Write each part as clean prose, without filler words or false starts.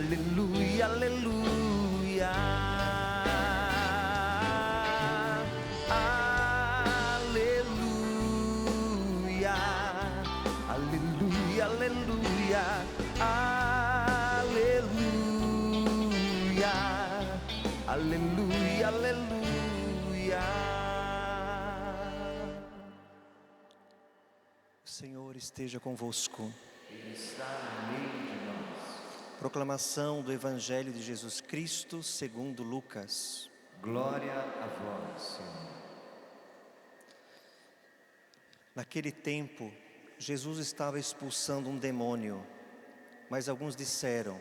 aleluia, aleluia. Aleluia, aleluia, aleluia, aleluia, aleluia, aleluia. O Senhor esteja convosco. Ele está no meio de nós. Proclamação do Evangelho de Jesus Cristo segundo Lucas. Glória a vós, Senhor. Naquele tempo, Jesus estava expulsando um demônio, mas alguns disseram: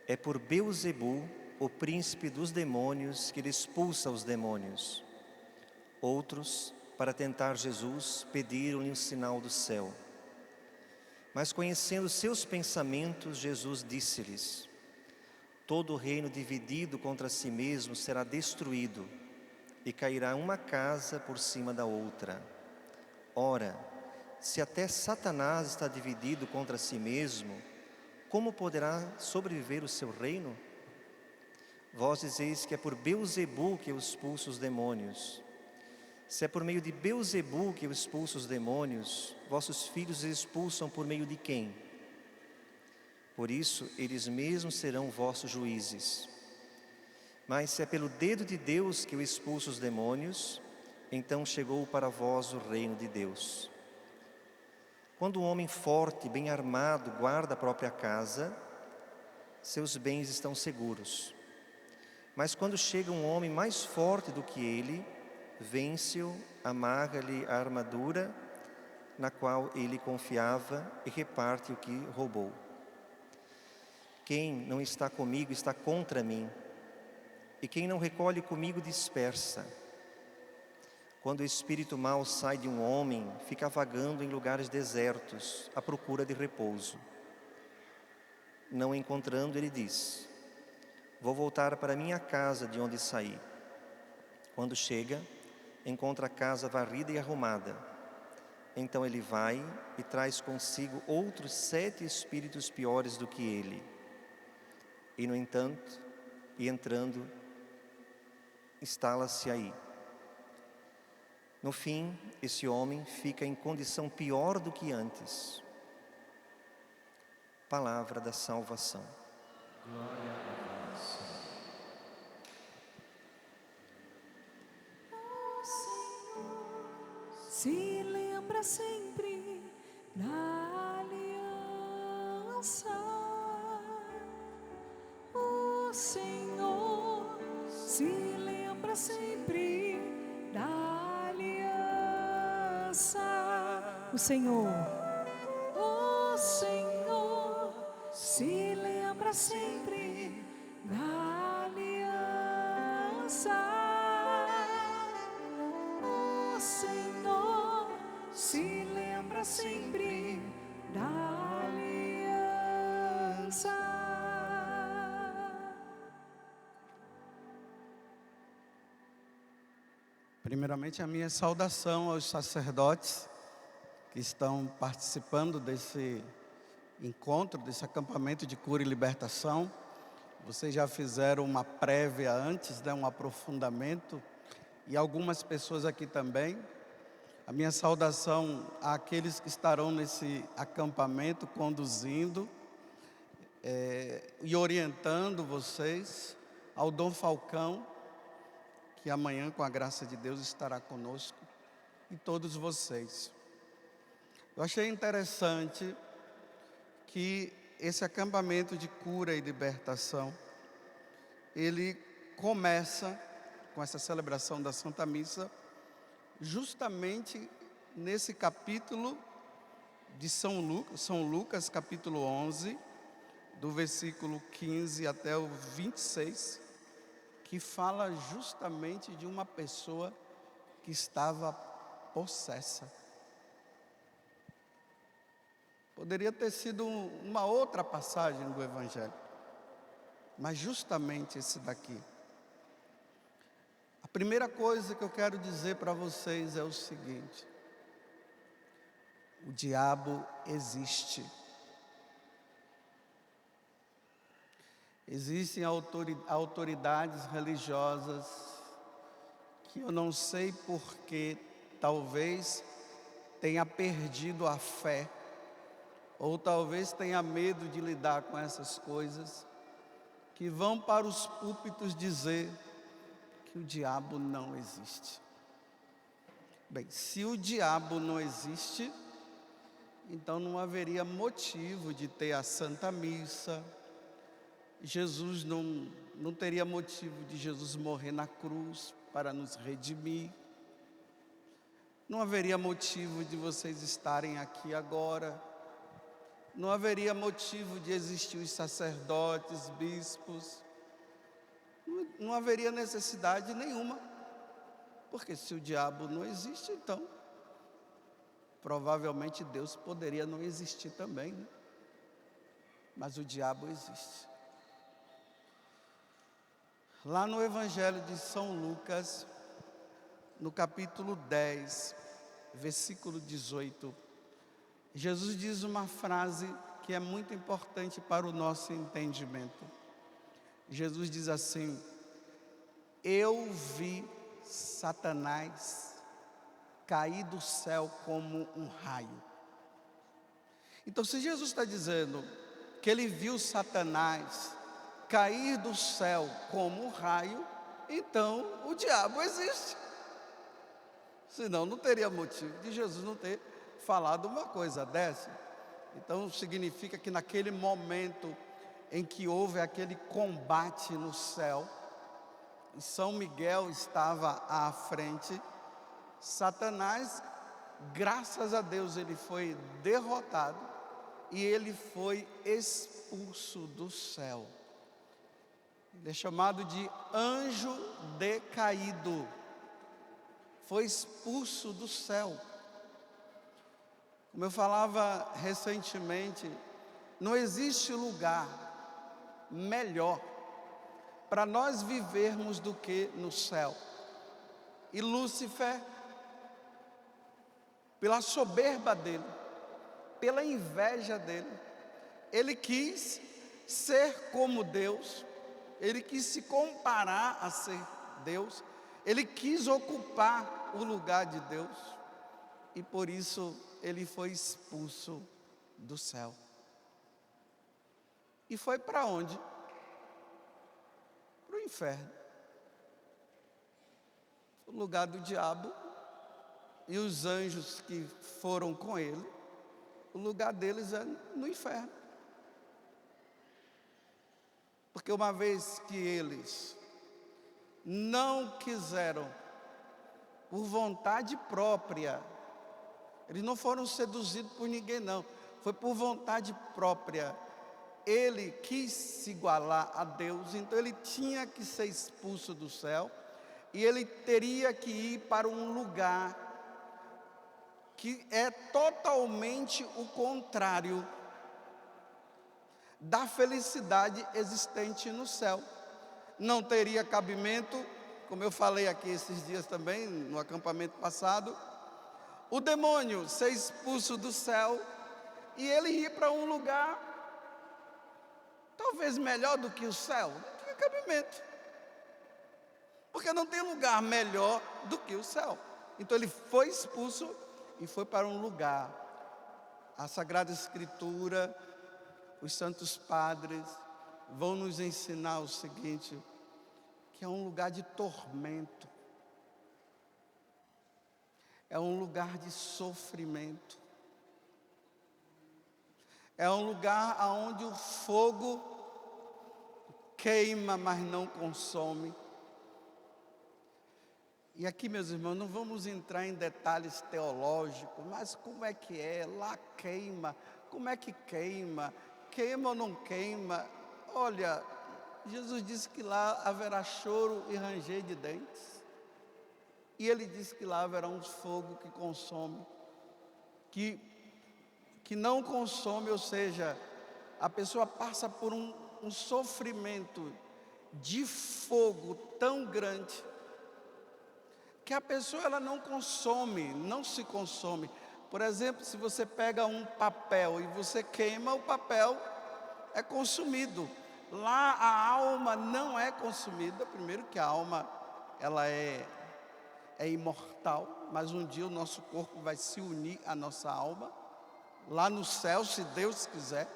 é por Beelzebu, o príncipe dos demônios, que ele expulsa os demônios. Outros, para tentar Jesus, pediram-lhe um sinal do céu. Mas conhecendo seus pensamentos, Jesus disse-lhes: todo reino dividido contra si mesmo será destruído, e cairá uma casa por cima da outra. Ora, se até Satanás está dividido contra si mesmo, como poderá sobreviver o seu reino? Vós dizeis que é por Beelzebu que eu expulso os demônios. Se é por meio de Beelzebu que eu expulso os demônios, vossos filhos os expulsam por meio de quem? Por isso, eles mesmos serão vossos juízes. Mas se é pelo dedo de Deus que eu expulso os demônios, então chegou para vós o reino de Deus. Quando um homem forte, bem armado, guarda a própria casa, seus bens estão seguros. Mas quando chega um homem mais forte do que ele, vence-o, amarra-lhe a armadura na qual ele confiava e reparte o que roubou. Quem não está comigo está contra mim, e quem não recolhe comigo dispersa. Quando o espírito mau sai de um homem, fica vagando em lugares desertos, à procura de repouso. Não encontrando, ele diz: vou voltar para minha casa de onde saí. Quando chega, encontra a casa varrida e arrumada. Então ele vai e traz consigo outros 7 espíritos piores do que ele. E no entanto, entrando, instala-se aí. No fim, esse homem fica em condição pior do que antes. Palavra da salvação. Glória a vós, Senhor. Se lembra sempre da aliança. O Senhor se lembra sempre da aliança. O Senhor se lembra sempre da aliança. O Senhor se lembra sempre da aliança. Primeiramente, a minha saudação aos sacerdotes que estão participando desse encontro, desse acampamento de cura e libertação. Vocês já fizeram uma prévia antes, um aprofundamento, e algumas pessoas aqui também. A minha saudação àqueles que estarão nesse acampamento conduzindo e orientando vocês, ao Dom Falcão, que amanhã, com a graça de Deus, estará conosco, e todos vocês. Eu achei interessante que esse acampamento de cura e libertação, ele começa com essa celebração da Santa Missa, justamente nesse capítulo de São Lucas, capítulo 11, do versículo 15 até o 26, que fala justamente de uma pessoa que estava possessa. Poderia ter sido uma outra passagem do Evangelho, mas justamente esse daqui. A primeira coisa que eu quero dizer para vocês é o seguinte: o diabo existe. Existem autoridades religiosas que eu não sei porque talvez tenha perdido a fé, ou talvez tenha medo de lidar com essas coisas, que vão para os púlpitos dizer que o diabo não existe. Bem, se o diabo não existe, então não haveria motivo de ter a Santa Missa. Jesus não teria motivo de Jesus morrer na cruz para nos redimir. Não haveria motivo de vocês estarem aqui agora. Não haveria motivo de existir os sacerdotes, bispos. Não haveria necessidade nenhuma. Porque se o diabo não existe, então provavelmente Deus poderia não existir também, né? Mas o diabo existe. Lá no Evangelho de São Lucas, no capítulo 10, versículo 18, Jesus diz uma frase que é muito importante para o nosso entendimento. Jesus diz assim: eu vi Satanás cair do céu como um raio. Então, se Jesus está dizendo que ele viu Satanás cair do céu como um raio, então o diabo existe. Senão não teria motivo de Jesus não ter falado uma coisa dessa. Então significa que naquele momento em que houve aquele combate no céu, e São Miguel estava à frente, Satanás, graças a Deus, ele foi derrotado e ele foi expulso do céu. Ele é chamado de anjo decaído. Foi expulso do céu. Como eu falava recentemente, não existe lugar melhor para nós vivermos do que no céu. E Lúcifer, pela soberba dele, pela inveja dele, ele quis ser como Deus, ele quis se comparar a ser Deus, ele quis ocupar o lugar de Deus, e por isso ele foi expulso do céu. E foi para onde? Para o inferno. O lugar do diabo, e os anjos que foram com ele, o lugar deles é no inferno. Porque uma vez que eles não quiseram, por vontade própria, eles não foram seduzidos por ninguém não, foi por vontade própria. Ele quis se igualar a Deus, então ele tinha que ser expulso do céu, e ele teria que ir para um lugar que é totalmente o contrário da felicidade existente no céu. Não teria cabimento, como eu falei aqui esses dias também, no acampamento passado, o demônio ser expulso do céu e ele ir para um lugar talvez melhor do que o céu. Não tinha cabimento, porque não tem lugar melhor do que o céu. Então ele foi expulso e foi para um lugar. A Sagrada Escritura, os santos padres vão nos ensinar o seguinte, que é um lugar de tormento, é um lugar de sofrimento, é um lugar onde o fogo queima, mas não consome. E aqui, meus irmãos, não vamos entrar em detalhes teológicos, mas como é que é? Lá queima, como é que queima? Queima ou não queima? Olha, Jesus disse que lá haverá choro e ranger de dentes. E ele disse que lá haverá um fogo que consome, que não consome, ou seja, a pessoa passa por um sofrimento de fogo tão grande, que a pessoa ela não consome, não se consome. Por exemplo, se você pega um papel e você queima, o papel é consumido. lá a alma não é consumida. Primeiro que a alma, ela é imortal, mas um dia o nosso corpo vai se unir à nossa alma, lá no céu, se Deus quiser.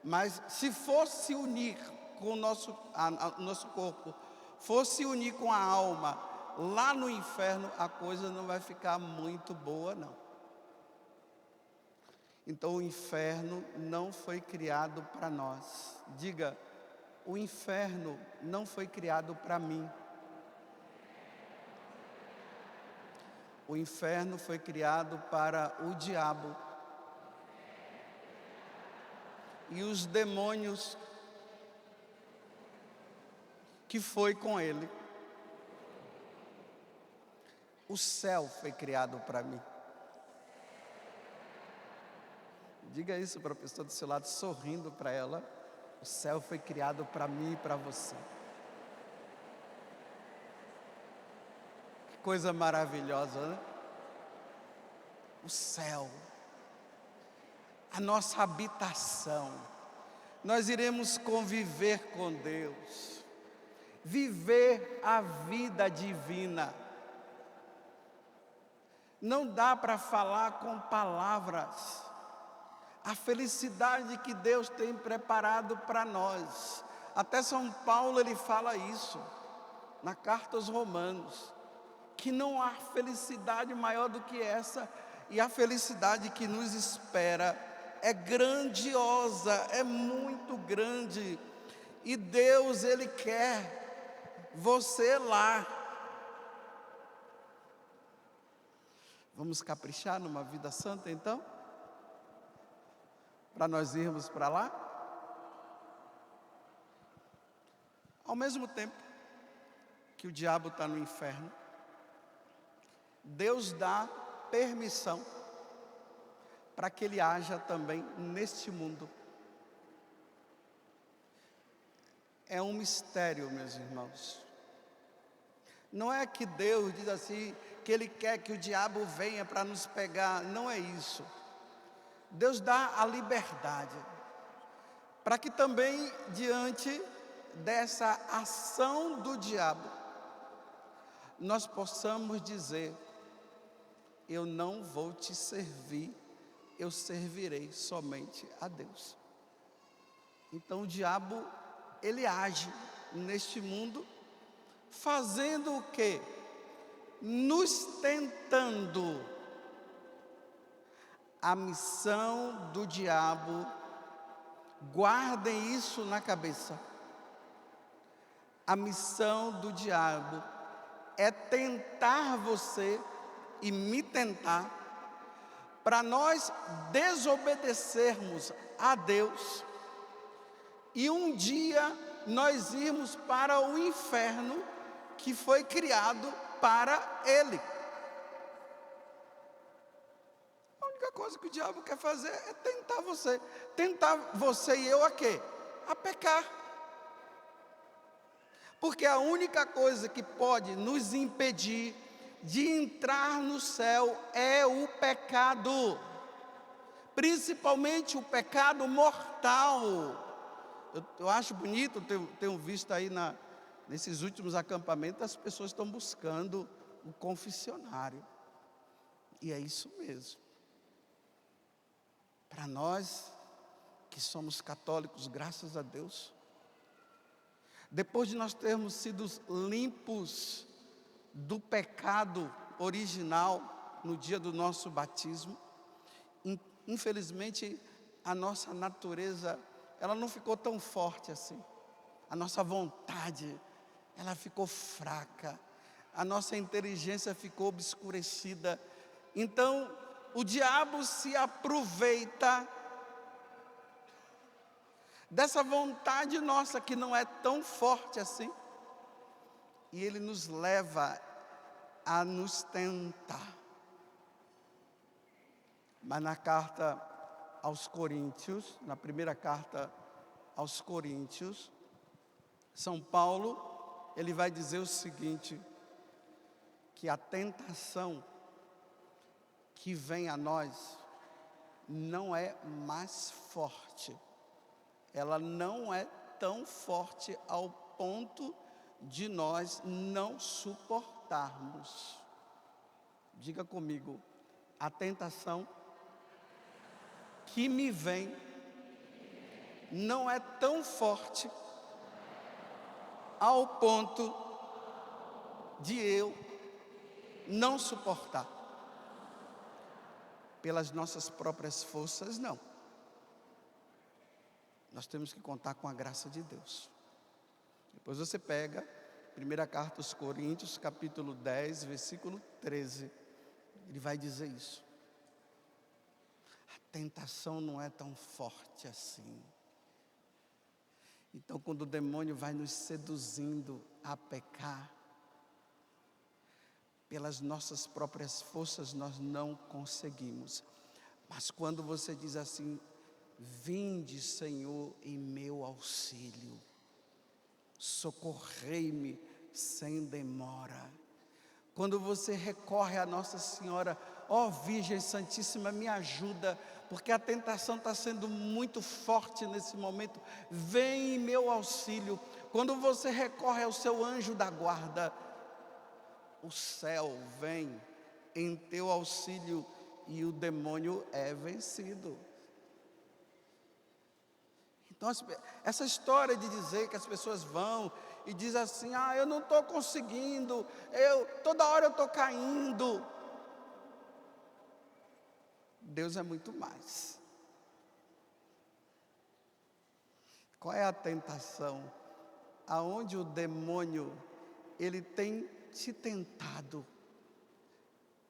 Mas se fosse unir com o nosso corpo, fosse unir com a alma, lá no inferno, a coisa não vai ficar muito boa, não. Então o inferno não foi criado para nós. Diga, o inferno não foi criado para mim. O inferno foi criado para o diabo e os demônios que foi com ele. O céu foi criado para mim. Diga isso para a pessoa do seu lado, sorrindo para ela. O céu foi criado para mim e para você. Que coisa maravilhosa, né? O céu, a nossa habitação. Nós iremos conviver com Deus, viver a vida divina. Não dá para falar com palavras a felicidade que Deus tem preparado para nós. Até São Paulo ele fala isso, na carta aos Romanos, que não há felicidade maior do que essa, e a felicidade que nos espera é grandiosa, é muito grande, e Deus ele quer você lá. Vamos caprichar numa vida santa então? Para nós irmos para lá? Ao mesmo tempo que o diabo está no inferno, Deus dá permissão para que ele haja também neste mundo. É um mistério, meus irmãos. Não é que Deus diz assim, que ele quer que o diabo venha para nos pegar, não é isso. Deus dá a liberdade, para que também diante dessa ação do diabo, nós possamos dizer, eu não vou te servir, eu servirei somente a Deus. Então o diabo, ele age neste mundo, fazendo o quê? Nos tentando. A missão do diabo, guardem isso na cabeça. A missão do diabo é tentar você e me tentar, para nós desobedecermos a Deus e um dia nós irmos para o inferno que foi criado para ele. A única coisa que o diabo quer fazer é tentar você e eu a quê? A pecar. Porque a única coisa que pode nos impedir de entrar no céu é o pecado, principalmente o pecado mortal. Eu acho bonito, tenho visto aí nesses últimos acampamentos, as pessoas estão buscando o confessionário, e é isso mesmo. Para nós que somos católicos, graças a Deus, depois de nós termos sido limpos do pecado original no dia do nosso batismo, infelizmente a nossa natureza, ela não ficou tão forte assim. A nossa vontade, ela ficou fraca. A nossa inteligência ficou obscurecida. Então, o diabo se aproveita dessa vontade nossa que não é tão forte assim, e ele nos leva a nos tentar. Mas na carta aos Coríntios, na primeira carta aos Coríntios, São Paulo, ele vai dizer o seguinte, que a tentação que vem a nós não é mais forte, ela não é tão forte ao ponto de nós não suportarmos. Diga comigo, a tentação que me vem não é tão forte ao ponto de eu não suportar. Pelas nossas próprias forças, não. Nós temos que contar com a graça de Deus. Depois você pega 1ª carta aos Coríntios, capítulo 10, versículo 13. Ele vai dizer isso. A tentação não é tão forte assim. Então, quando o demônio vai nos seduzindo a pecar, pelas nossas próprias forças nós não conseguimos. Mas quando você diz assim, vinde, Senhor, em meu auxílio, socorrei-me sem demora. Quando você recorre a Nossa Senhora, ó Virgem Santíssima, me ajuda, porque a tentação está sendo muito forte nesse momento, vem em meu auxílio. Quando você recorre ao seu anjo da guarda, o céu vem em teu auxílio e o demônio é vencido. Então, essa história de dizer que as pessoas vão e dizem assim, eu não estou conseguindo, toda hora eu estou caindo. Deus é muito mais. Qual é a tentação? Aonde o demônio, ele tem te tentado.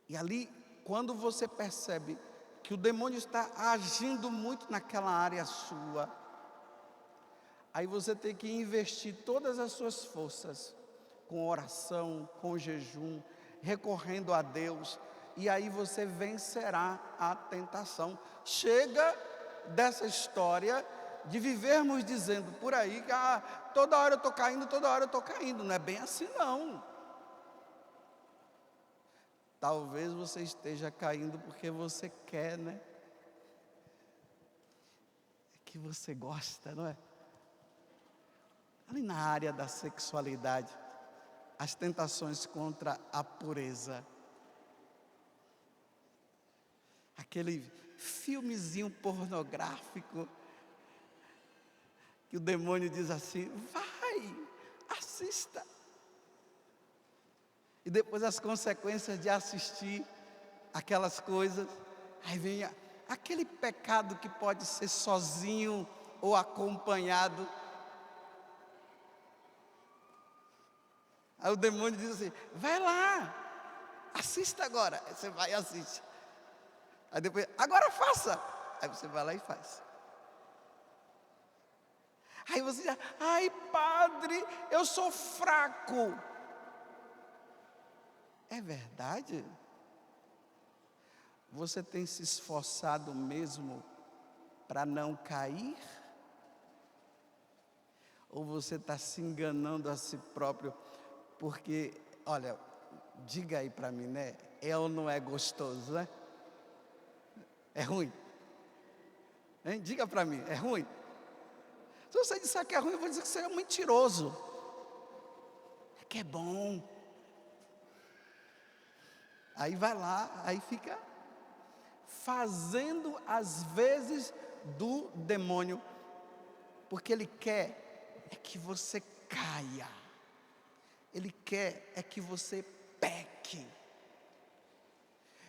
E ali, quando você percebe que o demônio está agindo muito naquela área sua, aí você tem que investir todas as suas forças, com oração, com jejum, recorrendo a Deus, e aí você vencerá a tentação. Chega dessa história de vivermos dizendo por aí que toda hora eu estou caindo, toda hora eu estou caindo. Não é bem assim não. Talvez você esteja caindo porque você quer, né? É que você gosta, não é? Ali na área da sexualidade, as tentações contra a pureza. Aquele filmezinho pornográfico, que o demônio diz assim, vai, assista. E depois as consequências de assistir aquelas coisas, aí vem aquele pecado que pode ser sozinho ou acompanhado. Aí o demônio diz assim, vai lá, assista agora. Aí você vai e assiste. Aí depois, agora faça. Aí você vai lá e faz. Aí você diz, ai padre, eu sou fraco. É verdade? Você tem se esforçado mesmo para não cair? Ou você está se enganando a si próprio? Porque, olha, diga aí para mim, né? É ou não é gostoso, né? É ruim? Hein? Diga para mim, é ruim? Se você disser que é ruim, eu vou dizer que você é um mentiroso. É que é bom. Aí vai lá, aí fica fazendo as vezes do demônio, porque ele quer é que você caia, ele quer é que você peque,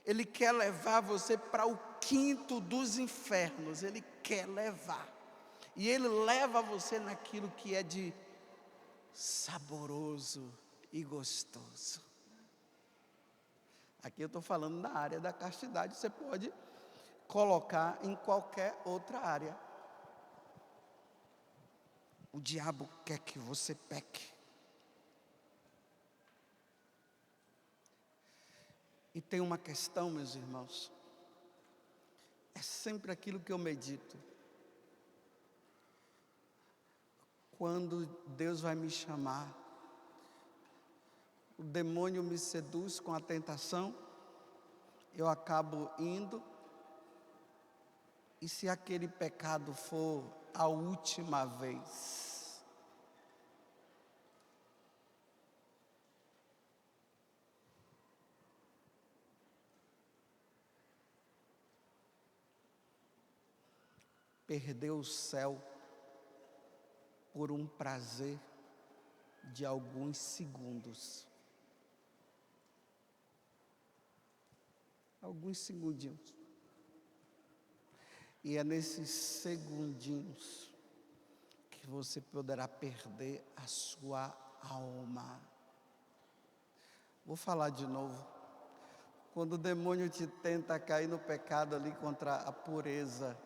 ele quer levar você para o quinto dos infernos, ele quer levar, e ele leva você naquilo que é de saboroso e gostoso. Aqui eu estou falando na área da castidade, você pode colocar em qualquer outra área. O diabo quer que você peque. E tem uma questão, meus irmãos, é sempre aquilo que eu medito. Quando Deus vai me chamar, o demônio me seduz com a tentação, eu acabo indo, e se aquele pecado for a última vez, perder o céu por um prazer de alguns segundos. Alguns segundinhos. E é nesses segundinhos que você poderá perder a sua alma. Vou falar de novo. Quando o demônio te tenta cair no pecado ali contra a pureza,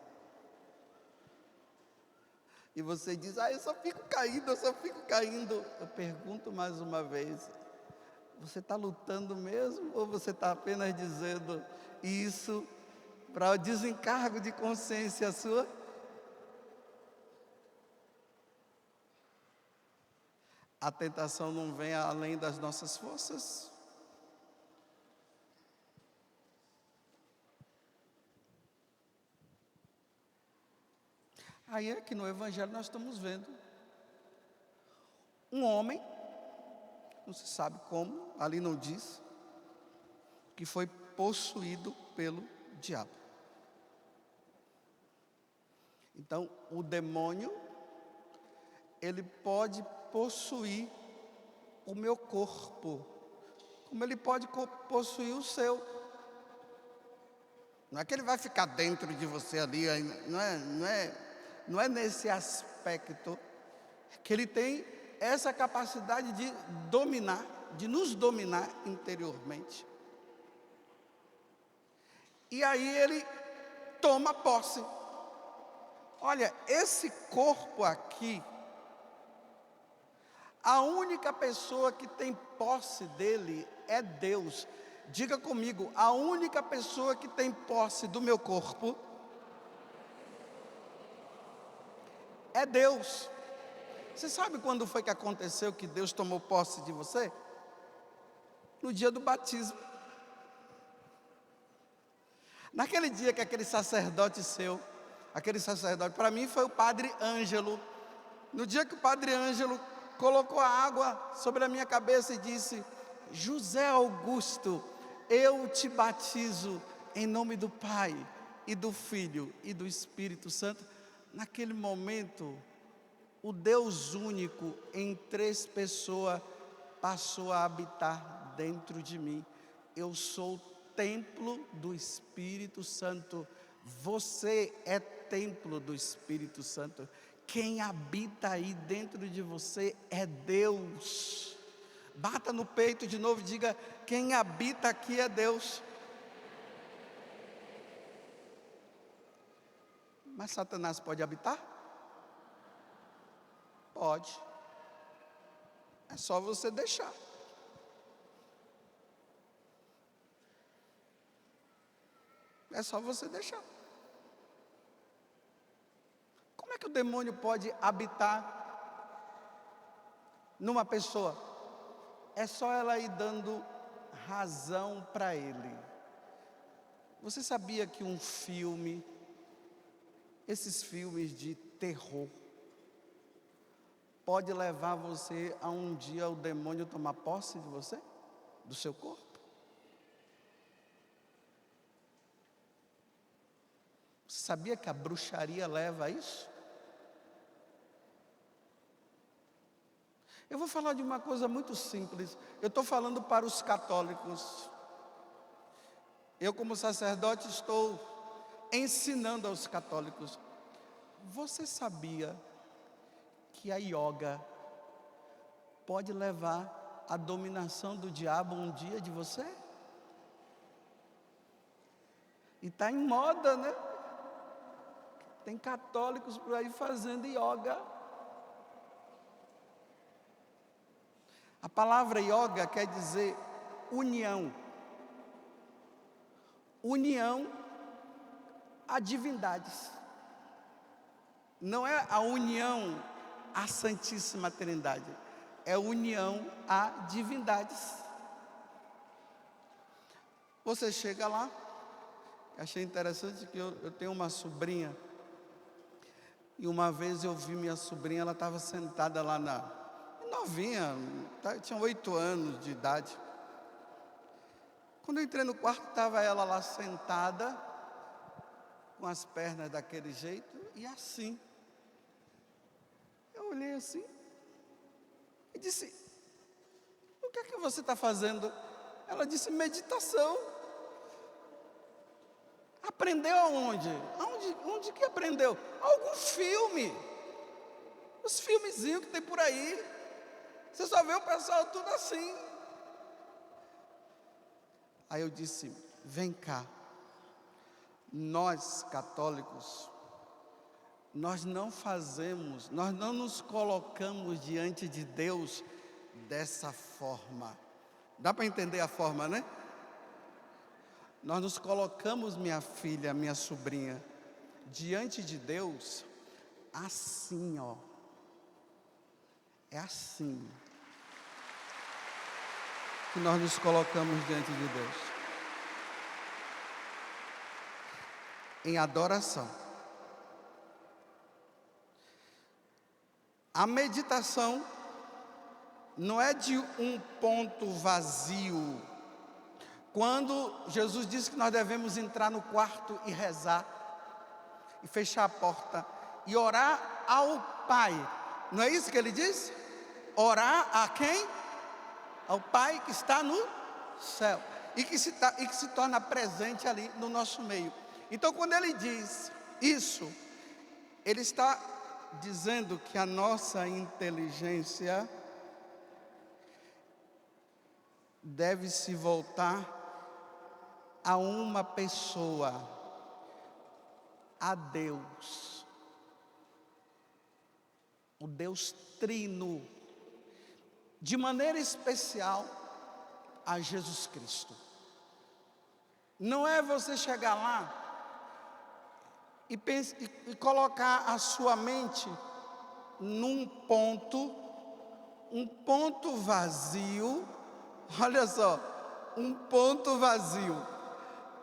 e você diz, eu só fico caindo. Eu pergunto mais uma vez, você está lutando mesmo? Ou você está apenas dizendo isso para o desencargo de consciência sua? A tentação não vem além das nossas forças. Aí é que no Evangelho nós estamos vendo um homem, não se sabe como, ali não diz, que foi possuído pelo diabo. Então, o demônio, ele pode possuir o meu corpo, como ele pode possuir o seu. Não é que ele vai ficar dentro de você ali, não é nesse aspecto que ele tem essa capacidade de dominar, de nos dominar interiormente. E aí ele toma posse. Olha, esse corpo aqui, a única pessoa que tem posse dele é Deus. Diga comigo, a única pessoa que tem posse do meu corpo é Deus. Você sabe quando foi que aconteceu que Deus tomou posse de você? No dia do batismo. Naquele dia que aquele sacerdote, para mim foi o Padre Ângelo. No dia que o Padre Ângelo colocou a água sobre a minha cabeça e disse, José Augusto, eu te batizo em nome do Pai e do Filho e do Espírito Santo. Naquele momento, o Deus único em 3 pessoas passou a habitar dentro de mim. Eu sou templo do Espírito Santo. Você é templo do Espírito Santo. Quem habita aí dentro de você é Deus. Bata no peito de novo e diga, quem habita aqui é Deus. Mas Satanás pode habitar? Pode. É só você deixar. É só você deixar. Como é que o demônio pode habitar numa pessoa? É só ela ir dando razão para ele. Você sabia que um filme, esses filmes de terror, pode levar você a um dia o demônio tomar posse de você, do seu corpo? Você sabia que a bruxaria leva a isso? Eu vou falar de uma coisa muito simples. Eu estou falando para os católicos. Eu, como sacerdote, estou ensinando aos católicos. Você sabia que a yoga pode levar à dominação do diabo um dia de você? E está em moda, né? Tem católicos por aí fazendo yoga. A palavra yoga quer dizer união. União a divindades. Não é a união à Santíssima Trindade. É união a divindades. Você chega lá. Achei interessante que eu tenho uma sobrinha. E uma vez eu vi minha sobrinha, ela estava sentada lá novinha, tinha 8 anos de idade. Quando eu entrei no quarto, estava ela lá sentada, com as pernas daquele jeito e assim. Eu olhei assim e disse: o que é que você está fazendo? Ela disse: meditação. Aprendeu aonde? Onde que aprendeu? Algum filme. Os filmezinhos que tem por aí. Você só vê o pessoal tudo assim. Aí eu disse: vem cá. Nós católicos, nós não nos colocamos diante de Deus dessa forma. Dá para entender a forma, né? Nós nos colocamos, minha filha, minha sobrinha, diante de Deus assim, ó. É assim que nós nos colocamos diante de Deus. Em adoração. A meditação não é de um ponto vazio. Quando Jesus disse que nós devemos entrar no quarto e rezar, e fechar a porta, e orar ao Pai, não é isso que ele disse? Orar a quem? Ao Pai que está no céu, e que se torna presente ali no nosso meio. Então, quando ele diz isso, ele está dizendo que a nossa inteligência deve se voltar a uma pessoa, a Deus, o Deus Trino, de maneira especial a Jesus Cristo. Não é você chegar lá e colocar a sua mente num ponto, um ponto vazio. Olha só, um ponto vazio.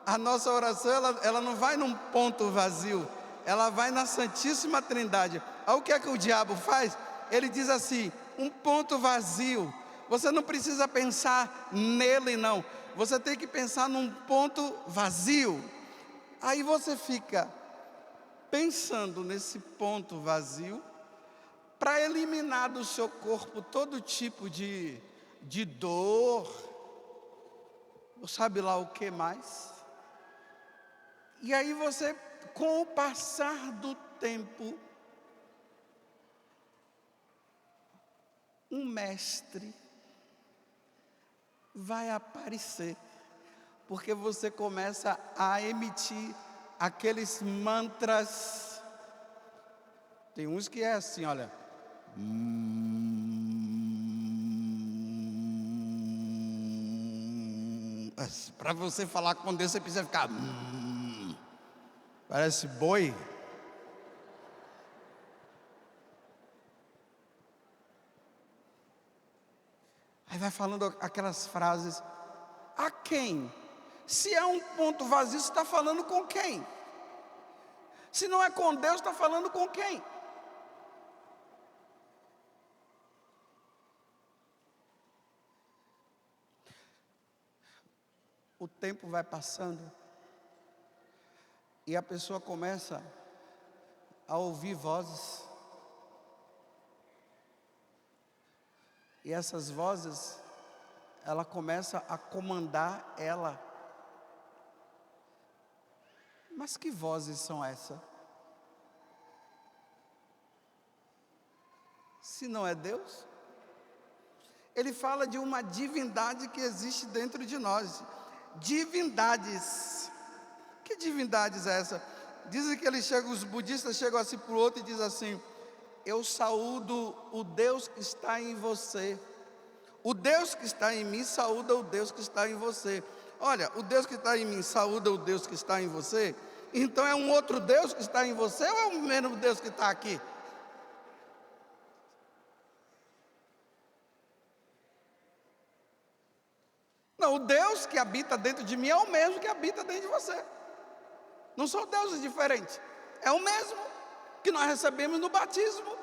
A nossa oração, ela não vai num ponto vazio, ela vai na Santíssima Trindade. Aí o que é que o diabo faz? Ele diz assim: um ponto vazio. Você não precisa pensar nele, não. Você tem que pensar num ponto vazio. Aí você fica pensando nesse ponto vazio, para eliminar do seu corpo todo tipo de dor, ou sabe lá o que mais. E aí você, com o passar do tempo, um mestre vai aparecer, porque você começa a emitir aqueles mantras. Tem uns que é assim, olha. Para você falar com Deus, você precisa ficar. Parece boi. Aí vai falando aquelas frases. A quem? Se é um ponto vazio, você está falando com quem? Se não é com Deus, está falando com quem? O tempo vai passando e a pessoa começa a ouvir vozes. E essas vozes, ela começa a comandar ela. Mas que vozes são essas? Se não é Deus? Ele fala de uma divindade que existe dentro de nós. Divindades. Que divindades é essa? Dizem que os budistas chegam assim para o outro e dizem assim: eu saúdo o Deus que está em você. O Deus que está em mim saúda o Deus que está em você. Olha, o Deus que está em mim saúda o Deus que está em você. Então é um outro Deus que está em você ou é o mesmo Deus que está aqui? Não, o Deus que habita dentro de mim é o mesmo que habita dentro de você. Não são deuses diferentes. É o mesmo que nós recebemos no batismo.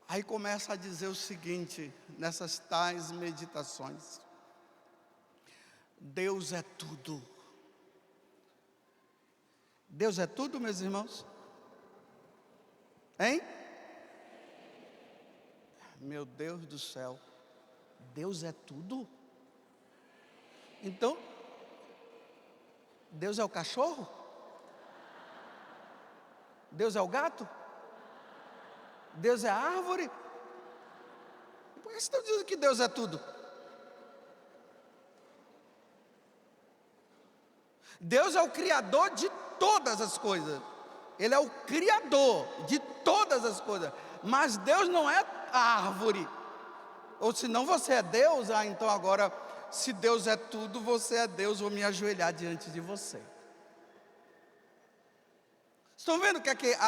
Aí começa a dizer o seguinte, nessas tais meditações: Deus é tudo. Deus é tudo, meus irmãos? Hein? Meu Deus do céu, Deus é tudo? Então, Deus é o cachorro? Deus é o gato? Deus é a árvore? Por que vocês estão dizendo que Deus é tudo? Deus é o criador de todas as coisas. Ele é o criador de todas as coisas. Mas Deus não é a árvore. Ou se não você é Deus, então agora, se Deus é tudo, você é Deus, vou me ajoelhar diante de você. Estão vendo o que é que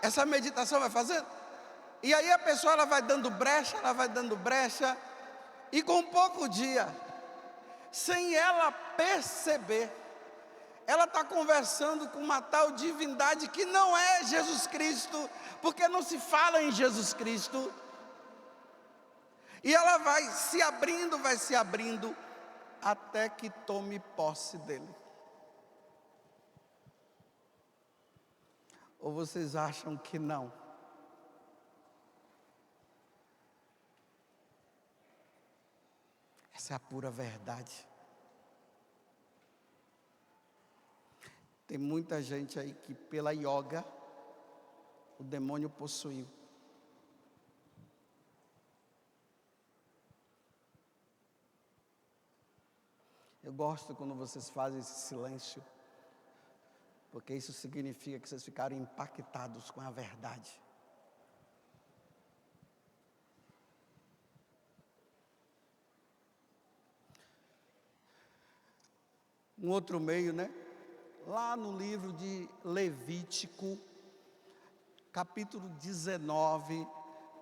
essa meditação vai fazendo? E aí a pessoa ela vai dando brecha, e com pouco dia, sem ela perceber, ela está conversando com uma tal divindade que não é Jesus Cristo, porque não se fala em Jesus Cristo. E ela vai se abrindo, até que tome posse dele. Ou vocês acham que não? Essa é a pura verdade. Tem muita gente aí que pela yoga o demônio possuiu. Eu gosto quando vocês fazem esse silêncio, porque isso significa que vocês ficaram impactados com a verdade. Um outro meio, né? Lá no livro de Levítico, capítulo 19,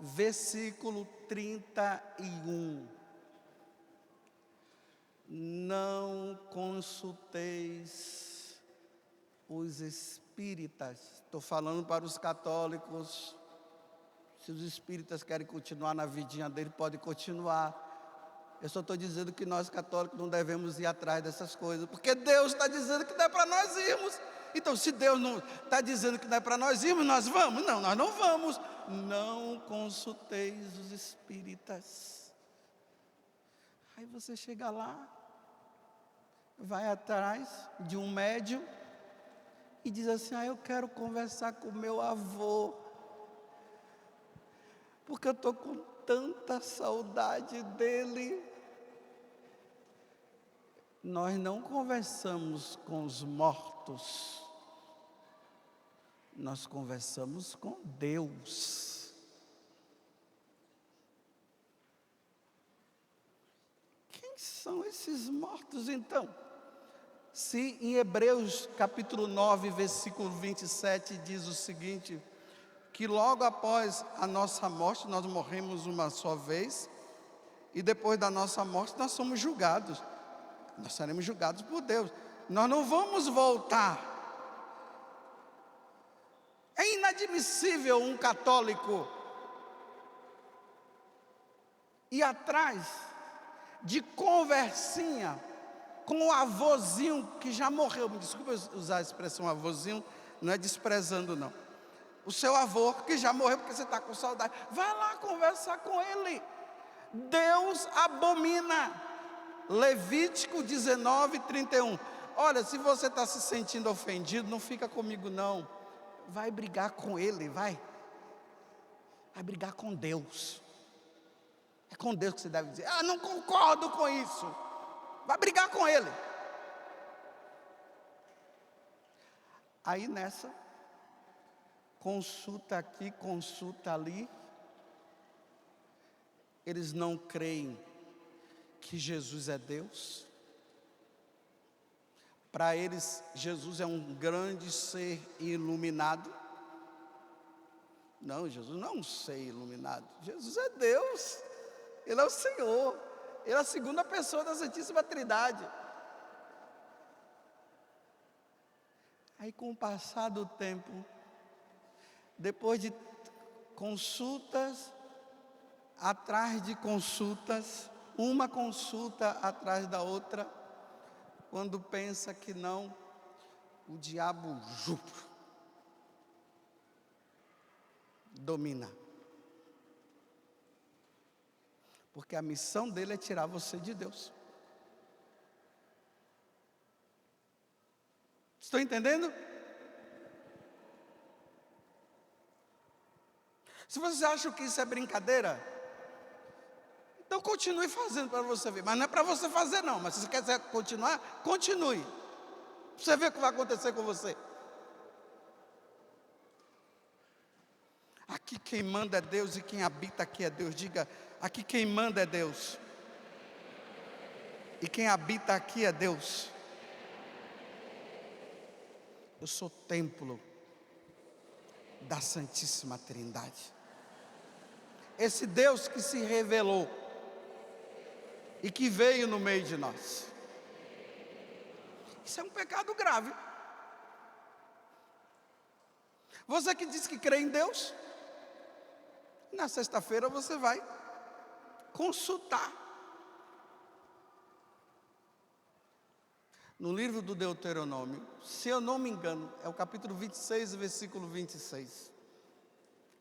versículo 31. Não consulteis os espíritas. Estou falando para os católicos. Se os espíritas querem continuar na vidinha dele, pode continuar. Eu só estou dizendo que nós católicos não devemos ir atrás dessas coisas, porque Deus está dizendo que não é para nós irmos. Então, se Deus não está dizendo que não é para nós irmos, nós vamos? Não, nós não vamos. Não consulteis os espíritas. Aí você chega lá, vai atrás de um médium e diz assim: eu quero conversar com meu avô, porque eu estou com tanta saudade dele. Nós não conversamos com os mortos, nós conversamos com Deus. Quem são esses mortos então? Se em Hebreus capítulo 9, versículo 27 diz o seguinte, que logo após a nossa morte, nós morremos uma só vez, e depois da nossa morte nós somos julgados. Nós seremos julgados por Deus. Nós não vamos voltar. É inadmissível um católico ir atrás de conversinha com o avôzinho que já morreu. Me desculpa usar a expressão avôzinho, não é desprezando não. O seu avô que já morreu porque você está com saudade. Vai lá conversar com ele. Deus abomina. Levítico 19, 31. Olha, se você está se sentindo ofendido, não fica comigo não. Vai brigar com ele, vai. Vai brigar com Deus. É com Deus que você deve dizer: não concordo com isso. Vai brigar com ele. Aí nessa, consulta aqui, consulta ali. Eles não creem que Jesus é Deus. Para eles, Jesus é um grande ser iluminado. Não, Jesus não é um ser iluminado. Jesus é Deus. Ele é o Senhor. Ele é a segunda pessoa da Santíssima Trindade. Aí, com o passar do tempo, depois de consultas atrás de consultas, uma consulta atrás da outra, quando pensa que não, o diabo domina. Porque a missão dele é tirar você de Deus. Estão entendendo? Se você acha que isso é brincadeira, então continue fazendo para você ver. Mas não é para você fazer não, mas se você quer continuar, continue. Você vê o que vai acontecer com você. Aqui quem manda é Deus e quem habita aqui é Deus. Diga, aqui quem manda é Deus. E quem habita aqui é Deus. Eu sou templo da Santíssima Trindade. Esse Deus que se revelou e que veio no meio de nós. Isso é um pecado grave. Você que diz que crê em Deus, na sexta-feira você vai consultar. No livro do Deuteronômio, se eu não me engano, é o capítulo 26, versículo 26.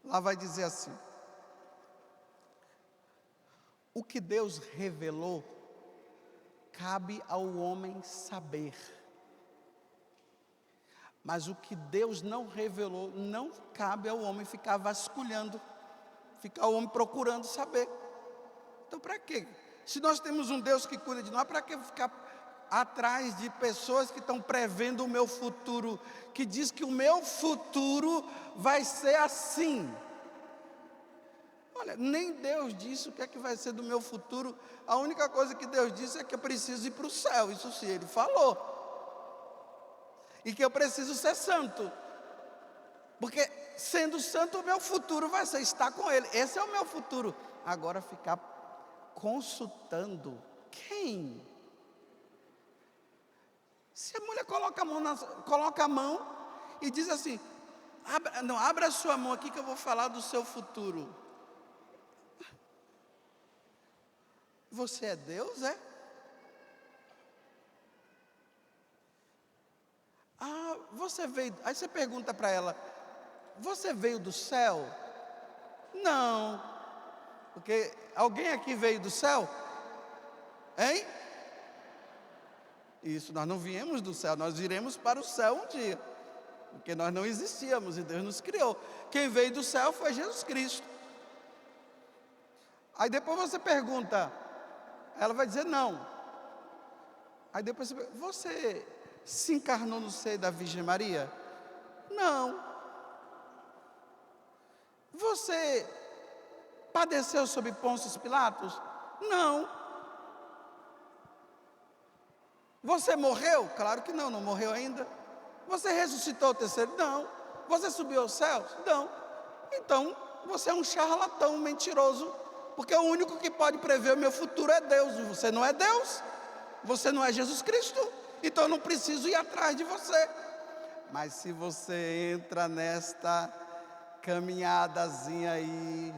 Lá vai dizer assim: o que Deus revelou, cabe ao homem saber. Mas o que Deus não revelou, não cabe ao homem ficar vasculhando, ficar o homem procurando saber. Então para quê? Se nós temos um Deus que cuida de nós, para que ficar atrás de pessoas que estão prevendo o meu futuro, que diz que o meu futuro vai ser assim? Olha, nem Deus disse o que é que vai ser do meu futuro. A única coisa que Deus disse é que eu preciso ir para o céu. Isso sim, Ele falou. E que eu preciso ser santo. Porque sendo santo, o meu futuro vai ser estar com Ele. Esse é o meu futuro. Agora ficar consultando quem? Se a mulher coloca a mão e diz assim: abra a sua mão aqui que eu vou falar do seu futuro. Você é Deus, é? Ah, você veio. Aí você pergunta para ela: você veio do céu? Não. Porque alguém aqui veio do céu? Hein? Isso, nós não viemos do céu, nós iremos para o céu um dia. Porque nós não existíamos e Deus nos criou. Quem veio do céu foi Jesus Cristo. Aí depois você pergunta, ela vai dizer não. Aí depois você pergunta: você se encarnou no seio da Virgem Maria? Não. Você padeceu sob Pôncio Pilatos? Não. Você morreu? Claro que não, não morreu ainda. Você ressuscitou o terceiro? Não. Você subiu aos céus? Não. Então, você é um charlatão, um mentiroso, porque o único que pode prever o meu futuro é Deus. Você não é Deus, você não é Jesus Cristo, então eu não preciso ir atrás de você. Mas se você entra nesta caminhadazinha aí,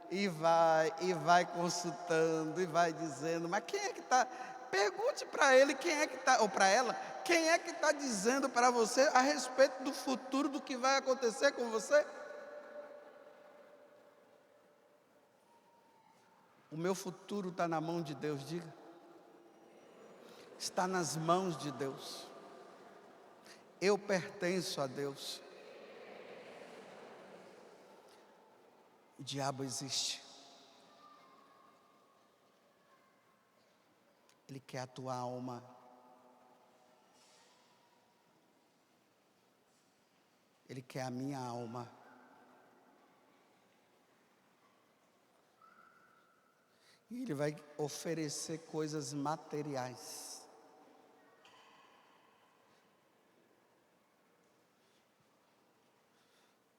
e vai consultando, e vai dizendo: mas quem é que está... Pergunte para ele quem é que está, ou para ela, quem é que está dizendo para você a respeito do futuro, do que vai acontecer com você. O meu futuro está na mão de Deus, diga. Está nas mãos de Deus. Eu pertenço a Deus. O diabo existe. Ele quer a tua alma. Ele quer a minha alma. E ele vai oferecer coisas materiais.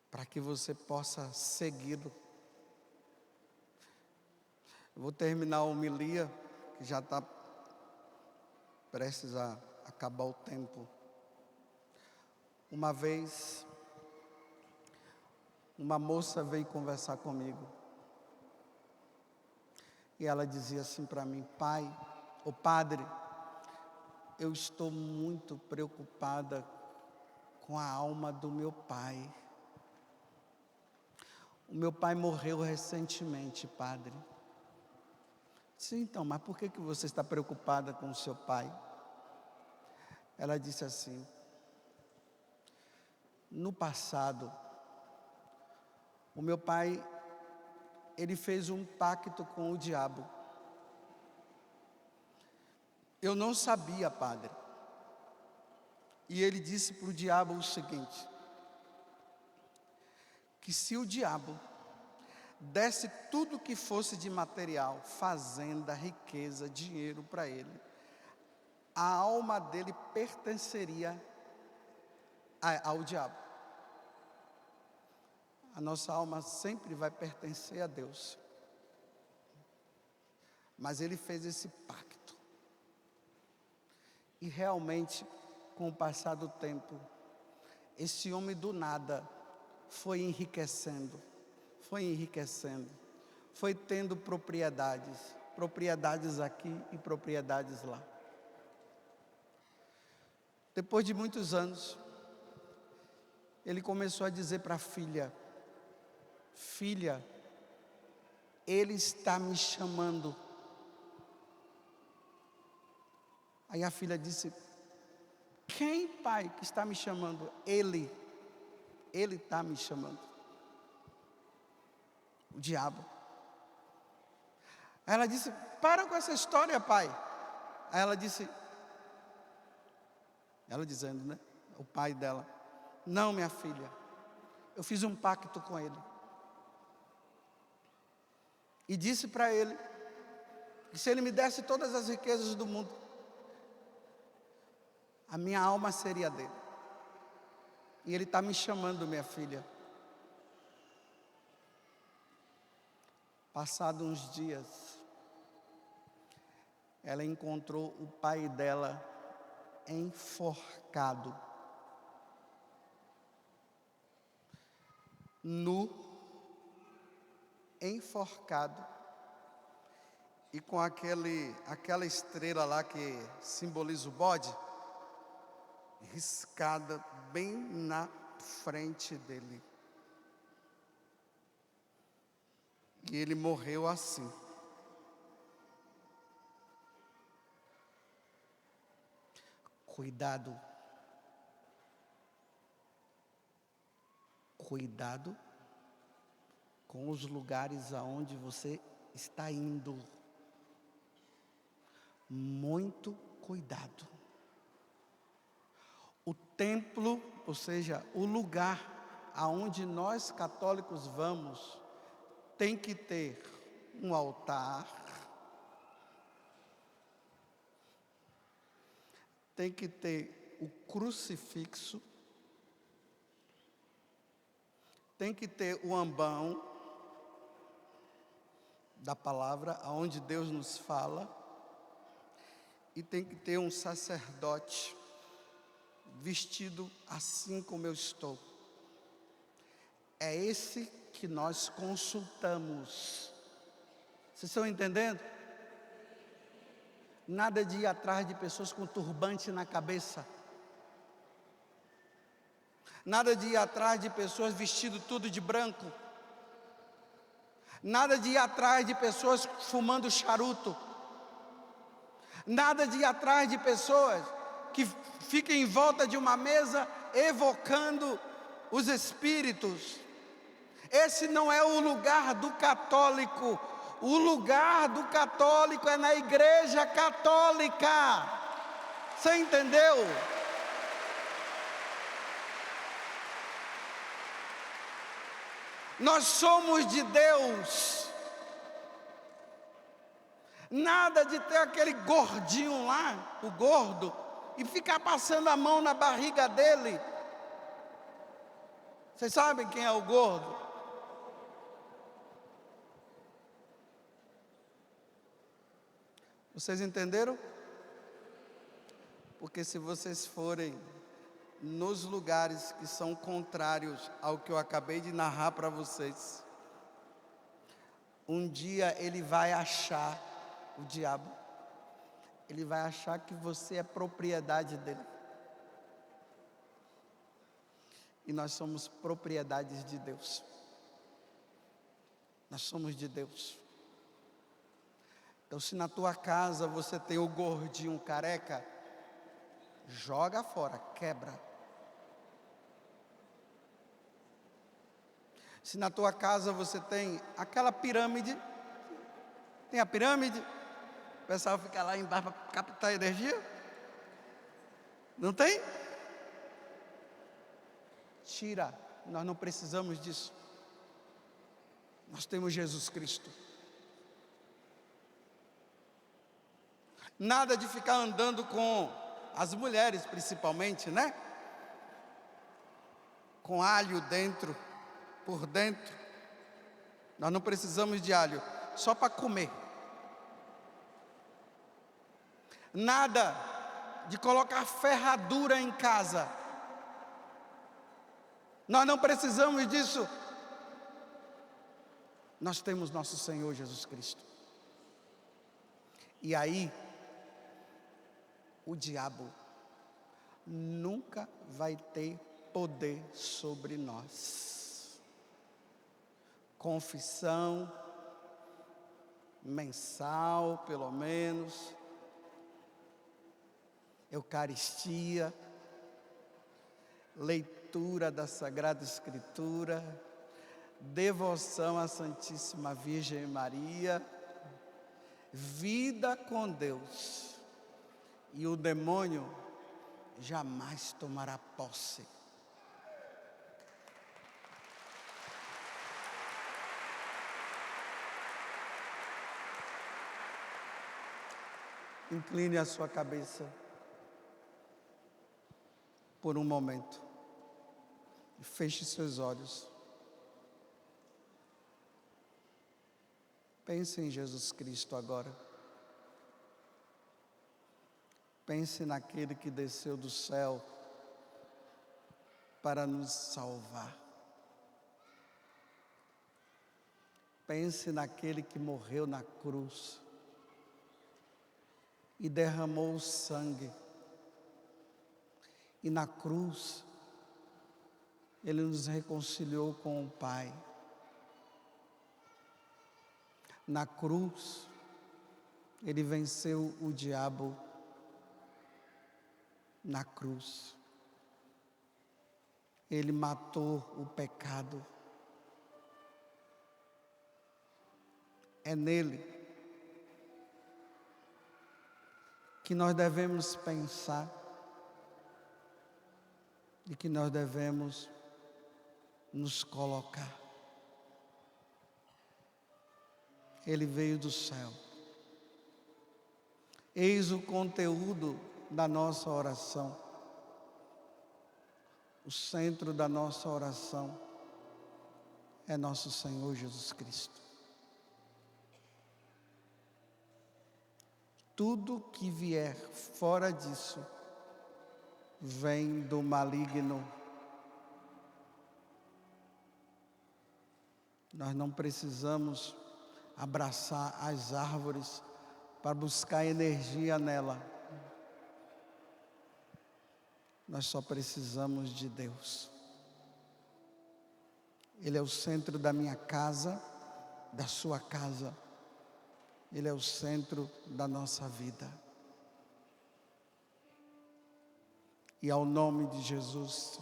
Para que você possa segui-lo. Eu vou terminar a homilia, que já está prestes a acabar o tempo. Uma vez, uma moça veio conversar comigo. E ela dizia assim para mim: padre, eu estou muito preocupada com a alma do meu pai. O meu pai morreu recentemente, padre. Sim, então, mas por que você está preocupada com o seu pai? Ela disse assim: no passado, o meu pai, ele fez um pacto com o diabo. Eu não sabia, padre. E ele disse para o diabo o seguinte: que se o diabo desse tudo que fosse de material, fazenda, riqueza, dinheiro para ele, a alma dele pertenceria ao diabo. A nossa alma sempre vai pertencer a Deus. Mas ele fez esse pacto. E realmente, com o passar do tempo, esse homem do nada foi enriquecendo, foi tendo propriedades aqui e propriedades lá. Depois de muitos anos, ele começou a dizer para a filha: filha, ele está me chamando. Aí a filha disse: quem, pai, que está me chamando? Ele está me chamando. O diabo. Aí ela disse: para com essa história, pai. Aí ela disse, ela dizendo, né? O pai dela: não, minha filha, eu fiz um pacto com ele. E disse para ele que se ele me desse todas as riquezas do mundo, a minha alma seria dele. E ele está me chamando, minha filha. Passados uns dias, ela encontrou o pai dela enforcado, nu, enforcado, e com aquela estrela lá que simboliza o bode, riscada bem na frente dele. E ele morreu assim. Cuidado. Cuidado com os lugares aonde você está indo. Muito cuidado. O templo, ou seja, o lugar aonde nós católicos vamos, tem que ter um altar, tem que ter o crucifixo, tem que ter o ambão da palavra, aonde Deus nos fala, e tem que ter um sacerdote vestido assim como eu estou. É esse que nós consultamos. Vocês estão entendendo? Nada de ir atrás de pessoas com turbante na cabeça. Nada de ir atrás de pessoas vestido tudo de branco. Nada de ir atrás de pessoas fumando charuto. Nada de ir atrás de pessoas que fiquem em volta de uma mesa evocando os espíritos. Esse não é o lugar do católico. O lugar do católico é na igreja católica. Você entendeu? Nós somos de Deus. Nada de ter aquele gordinho lá, o gordo, e ficar passando a mão na barriga dele. Vocês sabem quem é o gordo? Vocês entenderam? Porque se vocês forem nos lugares que são contrários ao que eu acabei de narrar para vocês, um dia ele vai achar, o diabo, ele vai achar que você é propriedade dele. e nós somos propriedades de Deus. Nós somos de Deus. Então, se na tua casa você tem o gordinho careca, joga fora, quebra. Se na tua casa você tem aquela pirâmide, tem a pirâmide, o pessoal fica lá embaixo para captar energia, não tem? Tira, nós não precisamos disso. Nós temos Jesus Cristo. Nada de ficar andando com as mulheres, principalmente, né? Com alho dentro, por dentro. Nós não precisamos de alho, só para comer. Nada de colocar ferradura em casa. Nós não precisamos disso. Nós temos nosso Senhor Jesus Cristo. E aí, o diabo nunca vai ter poder sobre nós. Confissão mensal, pelo menos. Eucaristia. Leitura da Sagrada Escritura. Devoção à Santíssima Virgem Maria. Vida com Deus. E o demônio jamais tomará posse. Incline a sua cabeça por um momento e feche seus olhos. Pense em Jesus Cristo agora. Pense naquele que desceu do céu para nos salvar. Pense naquele que morreu na cruz e derramou o sangue. E na cruz, Ele nos reconciliou com o Pai. Na cruz, Ele venceu o diabo. Na cruz, Ele matou o pecado. É nele que nós devemos pensar e que nós devemos nos colocar. Ele veio do céu. Eis o conteúdo da nossa oração. O centro da nossa oração é nosso Senhor Jesus Cristo. Tudo que vier fora disso vem do maligno. Nós não precisamos abraçar as árvores para buscar energia nela. Nós só precisamos de Deus. Ele é o centro da minha casa, da sua casa. Ele é o centro da nossa vida. E ao nome de Jesus,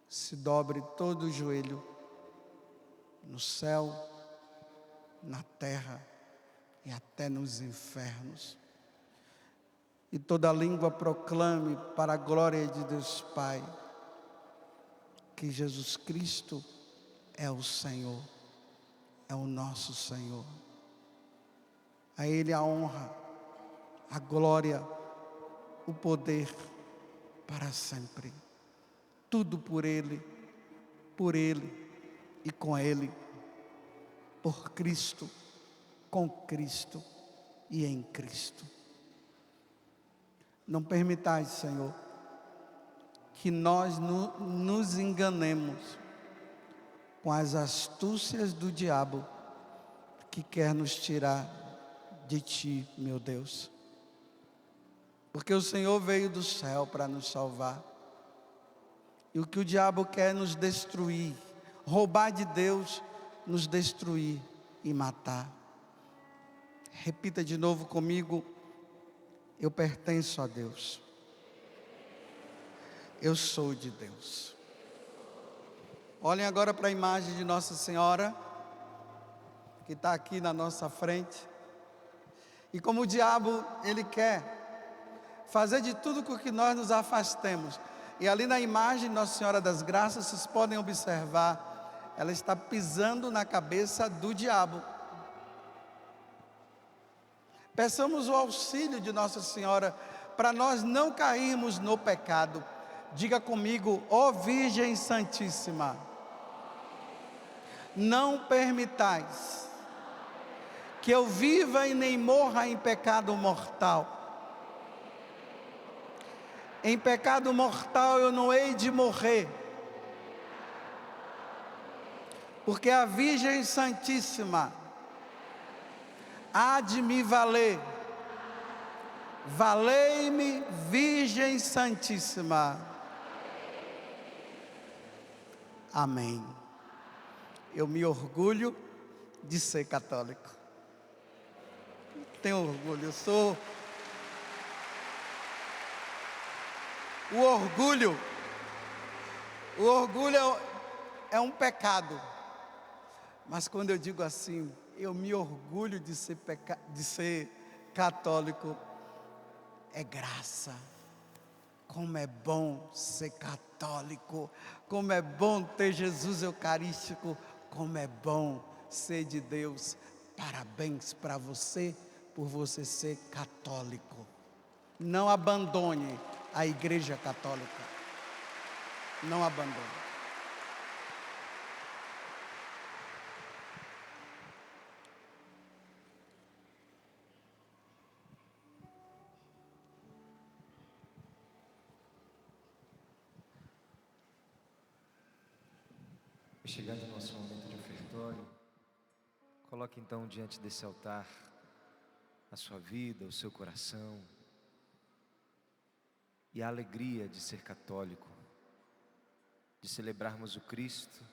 se dobre todo o joelho, no céu, na terra e até nos infernos. E toda língua proclame para a glória de Deus Pai, que Jesus Cristo é o Senhor, é o nosso Senhor. A Ele a honra, a glória, o poder para sempre. Tudo por Ele e com Ele, por Cristo, com Cristo e em Cristo. Não permitais, Senhor, que nós nos enganemos com as astúcias do diabo que quer nos tirar de Ti, meu Deus. Porque o Senhor veio do céu para nos salvar. E o que o diabo quer é nos destruir, roubar de Deus, nos destruir e matar. Repita de novo comigo: eu pertenço a Deus. Eu sou de Deus. Olhem agora para a imagem de Nossa Senhora, que está aqui na nossa frente. E como o diabo, ele quer fazer de tudo com que nós nos afastemos. E ali na imagem de Nossa Senhora das Graças, vocês podem observar, ela está pisando na cabeça do diabo. Peçamos o auxílio de Nossa Senhora para nós não cairmos no pecado. Diga comigo: ó Virgem Santíssima, não permitais que eu viva e nem morra em pecado mortal. Em pecado mortal eu não hei de morrer, porque a Virgem Santíssima há de me valer. Valei-me, Virgem Santíssima. Amém. Eu me orgulho de ser católico. Tenho orgulho, eu sou. O orgulho é um pecado. Mas quando eu digo assim, eu me orgulho de ser católico, é graça. Como é bom ser católico, como é bom ter Jesus Eucarístico, como é bom ser de Deus. Parabéns para você, por você ser católico. Não abandone a Igreja Católica. Não abandone. Chegando o nosso momento de ofertório, coloque então diante desse altar a sua vida, o seu coração e a alegria de ser católico, de celebrarmos o Cristo